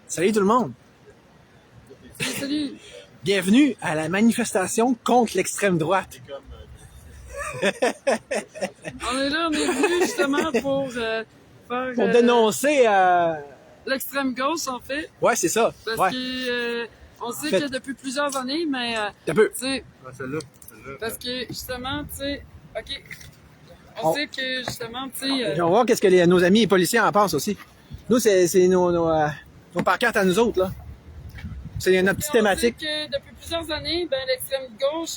Salut tout le monde! Salut! Bienvenue à la manifestation contre l'extrême droite. On est venu justement pour faire... Pour dénoncer... l'extrême gauche, en fait. Ouais, c'est ça. Parce Ouais. que on sait Fait- que depuis plusieurs années, mais Un peu. tu sais, Celle-là. parce que justement, tu sais, ok, On- on sait que justement, tu sais, On va voir qu'est-ce que nos amis et policiers en pensent aussi. Nous, c'est nos pancartes à nous autres, là. C'est notre petite on sait thématique. que depuis plusieurs années, ben l'extrême gauche,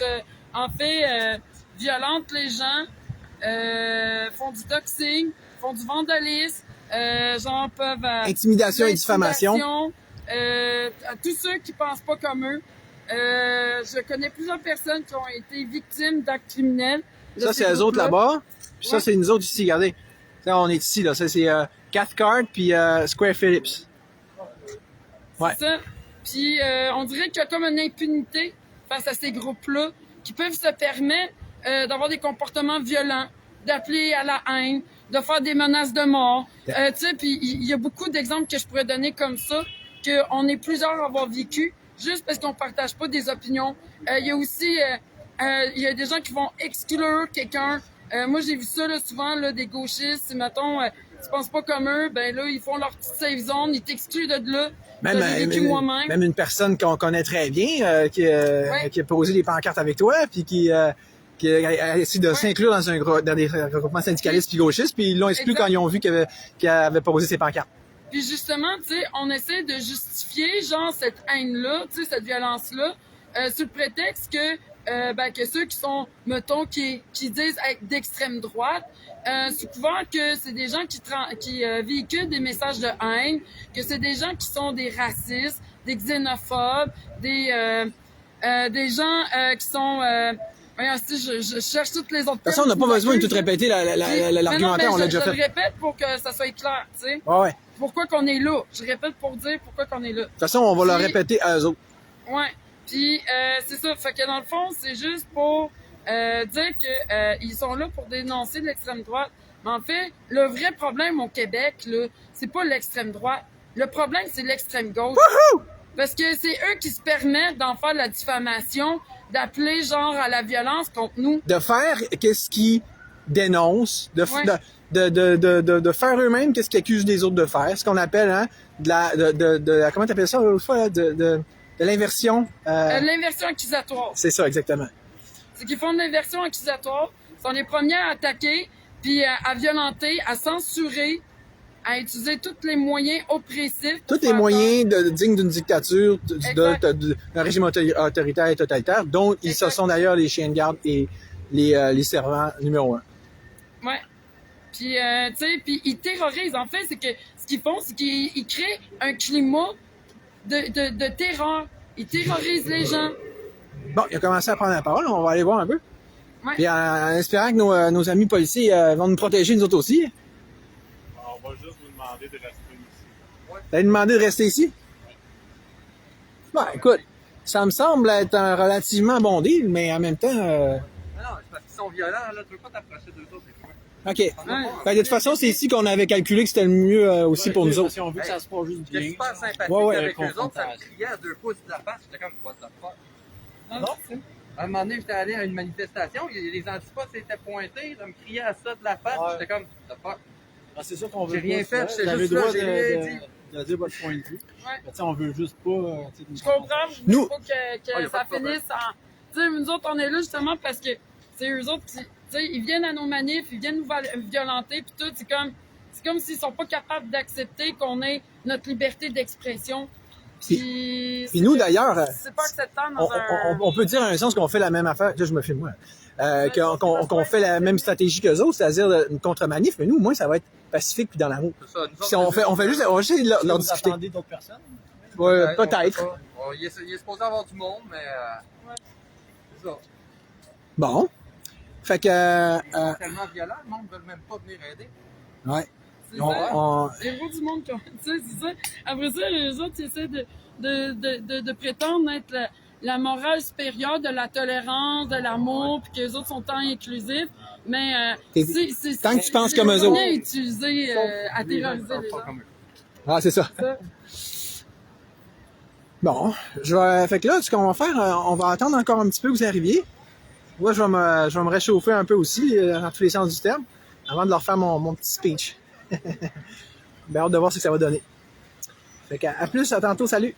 en fait, violente les gens, font du doxing, font du vandalisme, genre peuvent Intimidation et diffamation. à tous ceux qui pensent pas comme eux. Je connais plusieurs personnes qui ont été victimes d'actes criminels. de Ça, ces c'est eux autres groupes-là. là-bas. Puis ça, Ouais. c'est nous autres ici, regardez. Ça, on est ici, là. Ça, c'est Cathcart puis Square Phillips. Ouais. C'est ça. Puis on dirait qu'il y a comme une impunité face à ces groupes-là qui peuvent se permettre d'avoir des comportements violents, d'appeler à la haine, de faire des menaces de mort. Tu sais, puis il y a beaucoup d'exemples que je pourrais donner comme ça, qu'on est plusieurs à avoir vécu juste parce qu'on partage pas des opinions. Il y a aussi il y a des gens qui vont exclure quelqu'un. Moi, j'ai vu ça là, souvent, là, des gauchistes. Si, mettons, tu penses pas comme eux, ben là, ils font leur petite safe zone, ils t'excluent de là. Même, Je l'ai vécu moi-même. même une personne qu'on connaît très bien, qui a posé des pancartes avec toi, puis qui a essayé de s'inclure dans des regroupements syndicalistes puis gauchistes, puis ils l'ont exclu Exact. quand ils ont vu qu'il avait posé ses pancartes. Puis justement, tu sais, on essaie de justifier, genre, cette haine-là, tu sais, cette violence-là, sous le prétexte que ceux qui sont, mettons, qui disent être d'extrême droite, sous couvert que c'est des gens qui véhiculent des messages de haine, que c'est des gens qui sont des racistes, des xénophobes, des gens qui sont... voyons, si je cherche toutes les autres... De toute façon, on n'a pas besoin de tout répéter l'argumentaire, on l'a déjà Je fait. le répète pour que ça soit clair, tu sais. Ouais. Pourquoi qu'on est là? Je répète pour dire pourquoi qu'on est là. De toute façon, on va le Puis- répéter à eux autres. Ouais. Puis c'est ça. Fait que dans le fond, c'est juste pour dire que ils sont là pour dénoncer l'extrême droite. Mais en fait, le vrai problème au Québec, là, c'est pas l'extrême droite. Le problème, c'est l'extrême gauche. Parce que c'est eux qui se permettent d'en faire de la diffamation, d'appeler genre à la violence contre nous. De faire qu'est-ce qu'ils dénoncent, Ouais. de faire eux-mêmes qu'est-ce qu'ils accusent les autres de faire, ce qu'on appelle hein, de la comment t'appelles ça l'autre fois, là, de l'inversion. L'inversion accusatoire. C'est ça exactement. C'est qu'ils font de l'inversion accusatoire. Ils sont les premiers à attaquer, puis à violenter, à censurer, à utiliser tous les moyens oppressifs. pour Tous les faire moyens dignes d'une dictature, Exact. d'un régime autoritaire et totalitaire, dont ils se Exact. sont d'ailleurs les chiens de garde et les servants numéro 1. peur. Ouais. Puis, tu sais, puis ils terrorisent. En fait, c'est que ce qu'ils font, c'est qu'ils créent un climat de terreur. Ils terrorisent les gens. Bon, il a commencé à prendre la parole, on va aller voir un peu. Ouais. Puis en espérant que nos amis policiers vont nous protéger, nous autres aussi. On va juste vous demander de rester ici. Vous allez demander de rester ici? Bon, écoute, ça me semble être un relativement bon deal, mais en même temps... Non, c'est parce qu'ils sont violents, là. Tu veux pas t'approcher d'eux autres, des fois. OK. Ouais. Fait que de toute façon, c'est ici qu'on avait calculé que c'était le mieux aussi pour nous autres. Si on veut que ça se passe juste J'étais bien. super sympathique Ouais, avec eux autres, ça me confrontation. criait à 2 pouces de la face. J'étais comme, what the fuck? Non, c'est- À un moment donné, j'étais allé à une manifestation, les antipas s'étaient pointés, ça me criait à ça de la face. Ouais. J'étais comme, what the fuck? Ah, c'est sûr qu'on veut J'ai rien pas fait, ça. j'étais Vous avez juste le là, droit j'ai rien dit. de dire votre point de vue. Ouais. Mais tu sais, on veut juste pas... tu sais, Je comprends. Nous- Il faut que y a ça pas de problème. finisse en... Tu sais, nous autres, on est là justement parce que c'est eux autres qui... Tu sais, ils viennent à nos manifs, ils viennent nous violenter, puis tout, c'est comme s'ils sont pas capables d'accepter qu'on ait notre liberté d'expression. Puis nous, d'ailleurs, c'est pas acceptable On, dans un... on peut dire à un sens qu'on fait la même affaire. Là, je me filme, moi. Qu'on fait la même stratégie qu'eux autres, c'est-à-dire une contre-manif, mais nous, au moins, ça va être pacifique puis dans l'amour. C'est ça. Nous Si autres, on va juste essayer de leur vous discuter. attendez d'autres personnes? Ouais, on peut-être. sait pas. Il est supposé avoir du monde, mais Ouais. c'est ça. Bon. Fait que, C'est tellement violent, le monde ne veut même pas venir aider. ouais. C'est On- ça. on- Les héros du monde, tu sais, c'est ça. Après ça, les autres, ils essaient de prétendre être la morale supérieure de la tolérance, de l'amour, puis que les autres sont tant inclusifs. Mais Tant que tu penses comme eux autres. C'est utilisé à terroriser les gens. Comme eux. Ah, c'est ça. Ça. Bon, fait que là, ce qu'on va faire, on va attendre encore un petit peu que vous arriviez. Moi, je vais me réchauffer un peu aussi, dans tous les sens du terme, avant de leur faire mon petit speech. Ben, hâte de voir ce que ça va donner. Fait qu'à plus, à tantôt, salut!